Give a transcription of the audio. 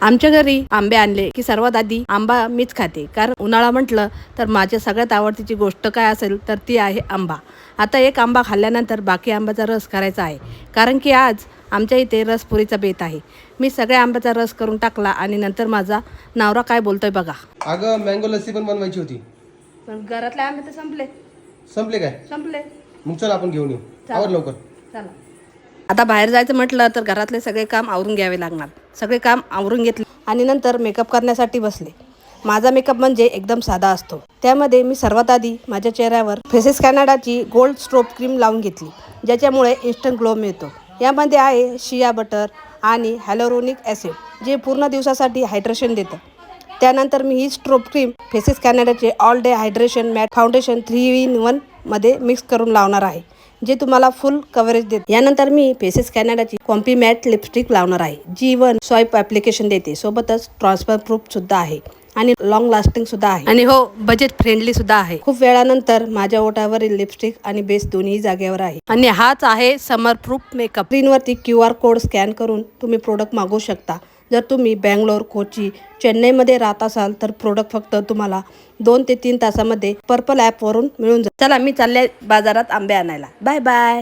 आमच्या घरी आंबे आणले की सर्वात आधी आंबा मीच खाते, कारण उन्हाळा म्हटलं तर माझ्या सगळ्यात आवडतीची गोष्ट काय असेल तर ती आहे आंबा. आता एक आंबा खाल्ल्यानंतर बाकी आंब्याचा रस करायचा आहे, कारण की आज आमच्या इथे रसपुरीचा बेत आहे. मी सगळ्या आंब्याचा रस करून टाकला आणि नंतर माझा नवरा काय बोलतोय बघा. अगं मँगो लस्सी पण बनवायची होती. पण घरातले आंबे तर संपले. संपले काय? संपले. मग चल आपण घेऊन येऊ. आवर लवकर. चला. आता बाहेर जायचं म्हटलं तर घरातले सगळे काम आवरून घ्यावे लागणार. सगळे काम आवरून घेतले आणि नंतर मेकअप करण्यासाठी बसले. माझा मेकअप म्हणजे एकदम साधा असतो. त्यामध्ये मी सर्वात आधी माझ्या चेहऱ्यावर फेसेस कॅनडाची गोल्ड स्ट्रोब क्रीम लावून घेतली, ज्याच्यामुळे इन्स्टंट ग्लो मिळतो. यामध्ये आहे शिया बटर आणि हॅलोरोनिक ॲसिड, जे पूर्ण दिवसासाठी हायड्रेशन देतं. त्यानंतर मी ही स्ट्रोब क्रीम फेसेस कॅनडाचे all day hydration matte foundation 3 in 1 मध्ये मिक्स करून लावणार आहे, जे तुम्हाला फुल कव्हरेज देते. यानंतर मी फेसेस कॅनडाची कॉम्पी मॅट लिपस्टिक लावणार आहे, जी 1 स्वाईप ॲप्लिकेशन देते. सोबतच ट्रान्सफर प्रूफ सुद्धा आहे आणि लॉंग लास्टिंग सुद्धा आहे, आणि हो, बजेट फ्रेंडली सुद्धा आहे. खूप वेळानंतर माझ्या ओठावरील लिपस्टिक आणि बेस दोन्ही जागेवर आहे. आणि हाच आहे समर प्रूफ मेकअप. स्क्रीनवरती QR कोड स्कॅन करून तुम्ही प्रोडक्ट मागवू शकता. जर तुम्ही बँगलोर, कोची, चेन्नईमध्ये राहत असाल तर प्रोडक्ट फक्त तुम्हाला 2 ते 3 तासामध्ये पर्पल ॲपवरून मिळून जाईल. चला, मी चालले बाजारात आंबे आणायला. Bye bye.